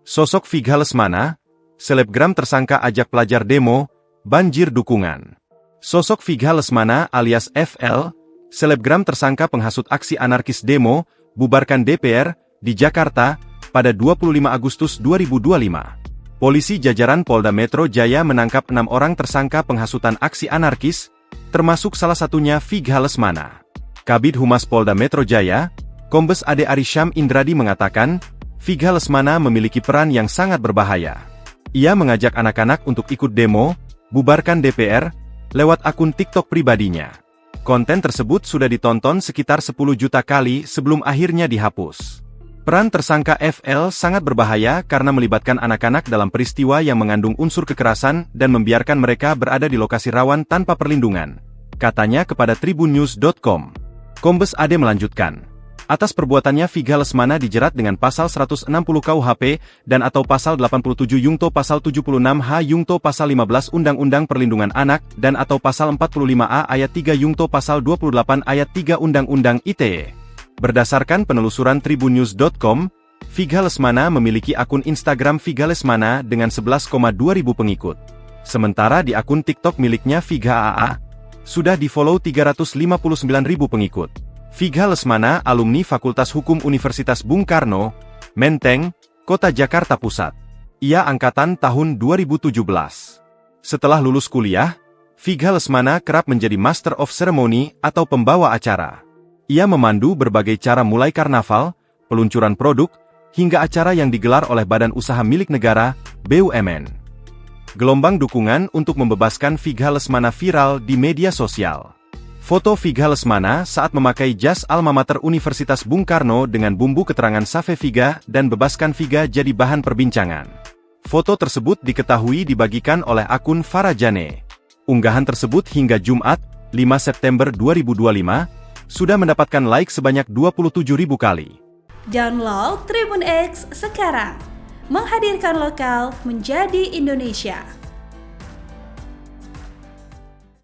Sosok Viga Lesmana, selebgram tersangka ajak pelajar demo, banjir dukungan. Sosok Viga Lesmana alias FL, selebgram tersangka penghasut aksi anarkis demo, bubarkan DPR, di Jakarta, pada 25 Agustus 2025. Polisi jajaran Polda Metro Jaya menangkap 6 orang tersangka penghasutan aksi anarkis, termasuk salah satunya Viga Lesmana. Kabid Humas Polda Metro Jaya, Kombes Ade Arysyam Indradi mengatakan, Viga Lesmana memiliki peran yang sangat berbahaya. Ia mengajak anak-anak untuk ikut demo, bubarkan DPR, lewat akun TikTok pribadinya. Konten tersebut sudah ditonton sekitar 10 juta kali sebelum akhirnya dihapus. Peran tersangka FL sangat berbahaya karena melibatkan anak-anak dalam peristiwa yang mengandung unsur kekerasan dan membiarkan mereka berada di lokasi rawan tanpa perlindungan, katanya kepada tribunnews.com. Kombes Ade melanjutkan, atas perbuatannya Viga Lesmana dijerat dengan pasal 160 KUHP dan atau pasal 87 Yungto pasal 76H Yungto pasal 15 Undang-Undang Perlindungan Anak dan atau pasal 45A ayat 3 Yungto pasal 28 ayat 3 Undang-Undang ITE. Berdasarkan penelusuran tribunnews.com, Viga Lesmana memiliki akun Instagram Viga Lesmana dengan 11,2 ribu pengikut. Sementara di akun TikTok miliknya Viga AA, sudah di-follow 359 ribu pengikut. Viga Lesmana alumni Fakultas Hukum Universitas Bung Karno, Menteng, Kota Jakarta Pusat. Ia angkatan tahun 2017. Setelah lulus kuliah, Viga Lesmana kerap menjadi Master of Ceremony atau pembawa acara. Ia memandu berbagai cara mulai karnaval, peluncuran produk, hingga acara yang digelar oleh badan usaha milik negara, BUMN. Gelombang dukungan untuk membebaskan Viga Lesmana viral di media sosial. Foto Viga Lesmana saat memakai jas alma mater Universitas Bung Karno dengan bumbu keterangan Save Viga dan Bebaskan Viga jadi bahan perbincangan. Foto tersebut diketahui dibagikan oleh akun Farajane. Unggahan tersebut hingga Jumat, 5 September 2025, sudah mendapatkan like sebanyak 27.000 kali. Download Tribun X sekarang, menghadirkan lokal menjadi Indonesia.